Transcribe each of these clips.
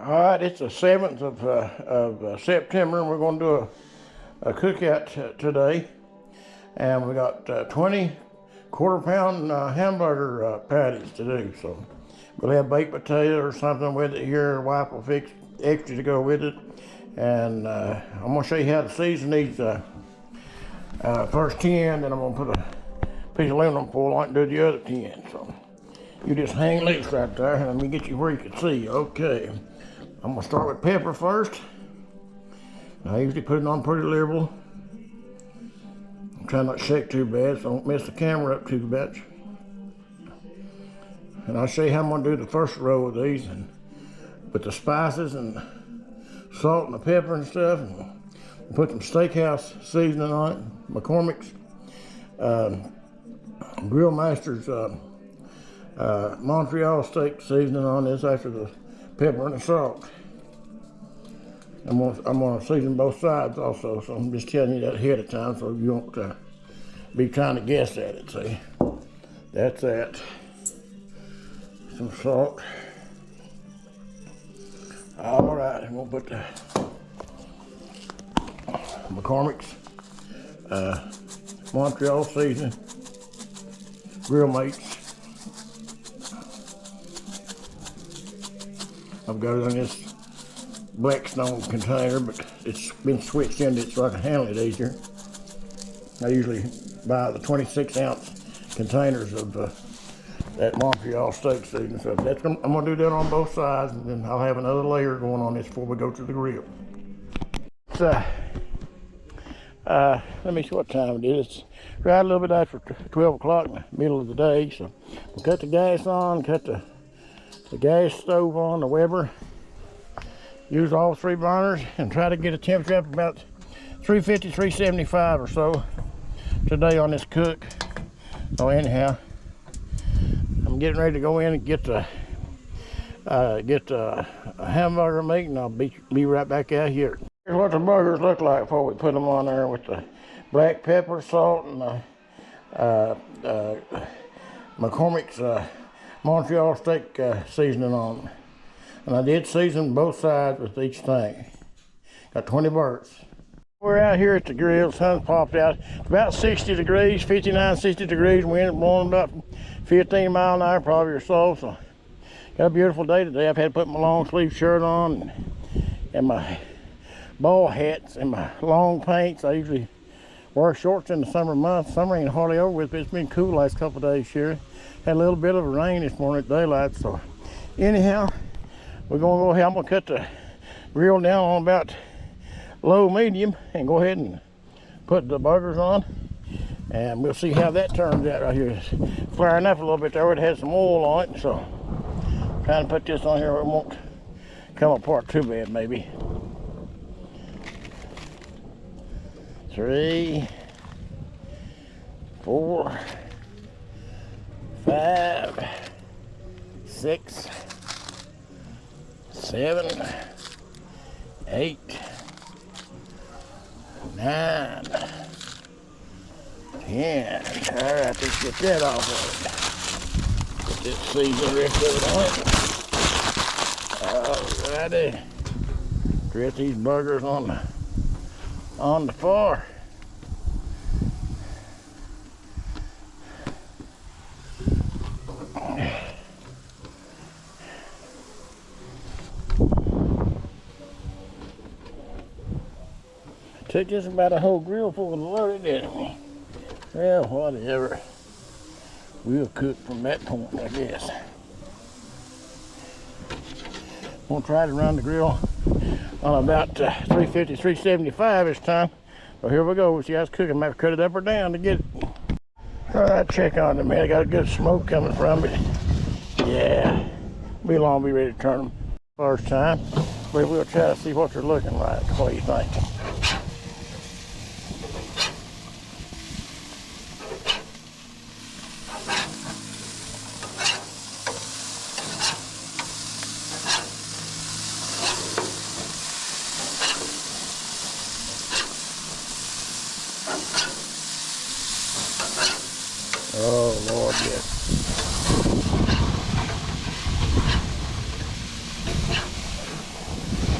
All right, it's the 7th of September, and we're going to do a cookout today. And we got 20 quarter-pound hamburger patties to do. So we'll have baked potato or something with it here. Wife will fix extra to go with it. And I'm going to show you how to season these first 10, then I'm going to put a piece of aluminum foil on it and do the other 10. So you just hang loose right there, and let me get you where you can see. Okay. I'm gonna start with pepper first. I usually put it on pretty liberal. I'm trying not to shake too bad so I don't mess the camera up too much. And I'll show you how I'm gonna do the first row of these, and with the spices and salt and the pepper and stuff, and put some steakhouse seasoning on it, McCormick's, Grill Master's Montreal steak seasoning on this after the pepper and the salt. I'm gonna season both sides also, so I'm just telling you that ahead of time so you won't be trying to guess at it. See, that's that. Some salt. All right, I'm gonna put the McCormick's Montreal seasoning, Grill Mates. I've got it in this Blackstone container, but it's been switched into it so I can handle it easier. I usually buy the 26-ounce containers of that Montreal steak seasoning. So I'm gonna do that on both sides, and then I'll have another layer going on this before we go to the grill. So, let me see what time it is. It's right a little bit after 12 o'clock in the middle of the day. So we'll cut the gas on, cut the gas stove on, the Weber. Use all 3 burners and try to get a temperature up about 350, 375 or so today on this cook. So anyhow, I'm getting ready to go in and get the hamburger meat, and I'll be right back out here. Here's what the burgers look like before we put them on there with the black pepper, salt, and McCormick's Montreal steak seasoning on them. And I did season both sides with each thing. Got 20 burgers. We're out here at the grill. The sun's popped out. It's about 60 degrees, 59, 60 degrees. Wind blowing about 15 miles an hour probably or so. So got a beautiful day today. I've had to put my long sleeve shirt on and my ball hats and my long pants. I usually wear shorts in the summer months. Summer ain't hardly over with, but it's been cool the last couple of days here. Had a little bit of rain this morning at daylight. So anyhow, we're gonna go ahead. I'm gonna cut the grill down on about low medium and go ahead and put the burgers on, and we'll see how that turns out right here. It's flaring up a little bit there. It has some oil on it, so I'm trying to put this on here where it won't come apart too bad. Maybe 3, 4, 5, 6, 7, 8, 9, 10. All right, let's get that off of it. Put this season rest of it on it. Alrighty. Dress these burgers on the floor. Took just about a whole grill full of loaded, didn't we? Well, whatever. We'll cook from that point, I guess. I'm gonna try to run the grill on about 350, 375 this time. So here we go. We'll see how it's cooking. I might have to cut it up or down to get it. All right, check on it, man. I got a good smoke coming from it. Yeah. Be long, be ready to turn them first time. But we'll try to see what they're looking like. What do you think? Oh, Lord, yes.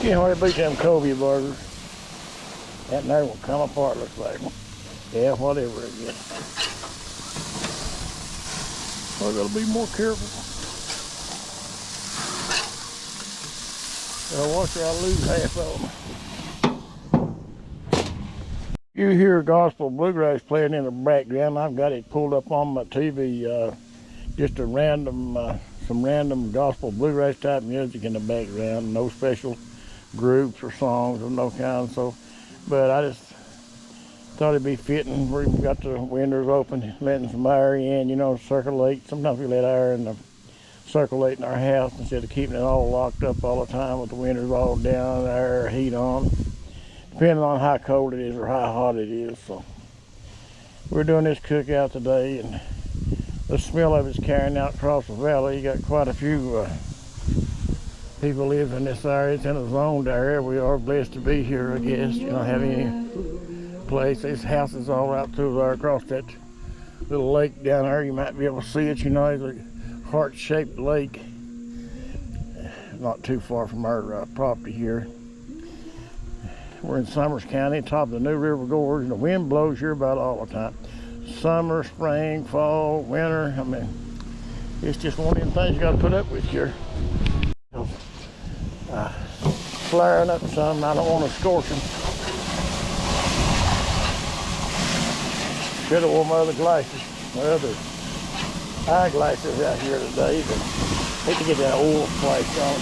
Can't hardly beat them Kobe burgers. That there will come apart, looks like. Yeah, whatever it is. I gotta be more careful. I'll watch her, I'll lose half of them. You hear gospel bluegrass playing in the background. I've got it pulled up on my TV, just a random, some random gospel bluegrass type music in the background. No special groups or songs of no kind. So, but I just thought it'd be fitting. We've got the windows open, letting some air in, you know, circulate. Sometimes we let air in the circulate in our house instead of keeping it all locked up all the time with the windows all down, air, heat on, depending on how cold it is or how hot it is. So we're doing this cookout today, and the smell of it's carrying out across the valley. You got quite a few people live in this area. It's in a zoned area. We are blessed to be here, I guess. You don't have any place. There's houses all out through there across that little lake down there. You might be able to see it, you know. It's a heart-shaped lake. Not too far from our property here. We're in Summers County, top of the New River Gorge, and the wind blows here about all the time. Summer, spring, fall, winter. I mean, it's just one of them things you got to put up with here. Flaring up some. I don't want to scorch them. Should have worn my other glasses, my other eyeglasses out here today, but I hate to get that oil flash on.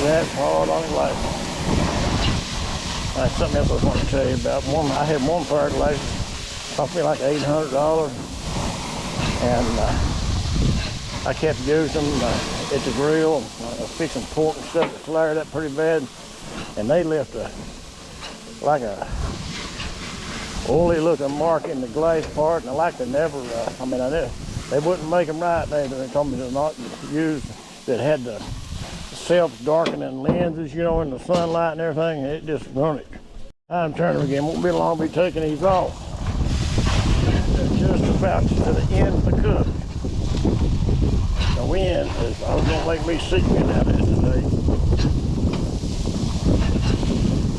That's hard on the glasses. Something else I was going to tell you about. I had one pair of glasses, cost me like $800, and I kept using them at the grill, fixing pork and stuff. It flared up pretty bad, and they left like a oily looking mark in the glass part, and I like to never, they wouldn't make them right. They told me to not use that had the self-darkening lenses, you know, in the sunlight and everything. It just run it. Time turner again. Won't be long. Be taking these off. They're just about to the end of the cook. The wind is gonna make me sick getting out of it today.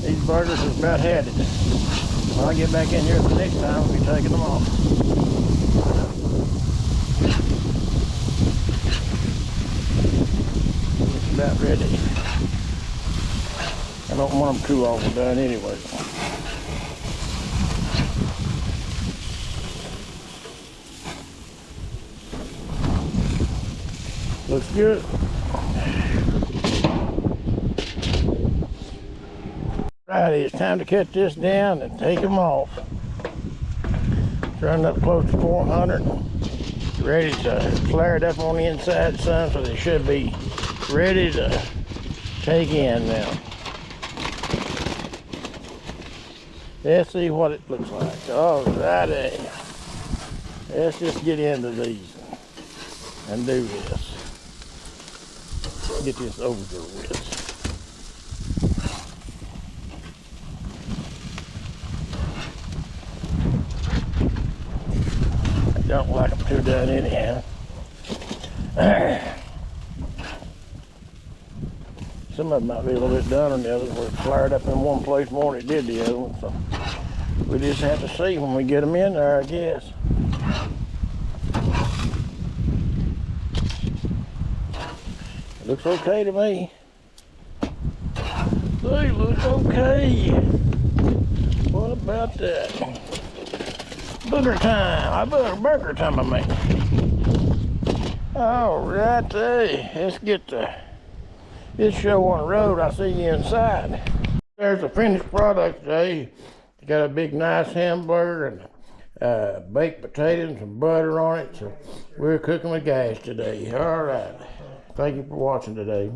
These burgers have about had it. When I get back in here the next time, I'll be taking them off. It's about ready. I don't want them too awful done anyway. Looks good. Righty, it's time to cut this down and take them off. It's running up close to 400. Ready to flare it up on the inside some, so they should be ready to take in now. Let's see what it looks like. Alrighty. Let's just get into these and do this. Get this over with. I don't like them too done anyhow. Some of them might be a little bit done and the others were flared up in one place more than it did the other one. So we just have to see when we get them in there, I guess. It looks okay to me. They look okay. What about that? Booger time. Burger time, I mean. All right, hey, let's get this show on the road. I'll see you inside. There's the finished product today. You got a big nice hamburger and baked potatoes and some butter on it. So we're cooking with gas today. All right. Thank you for watching today.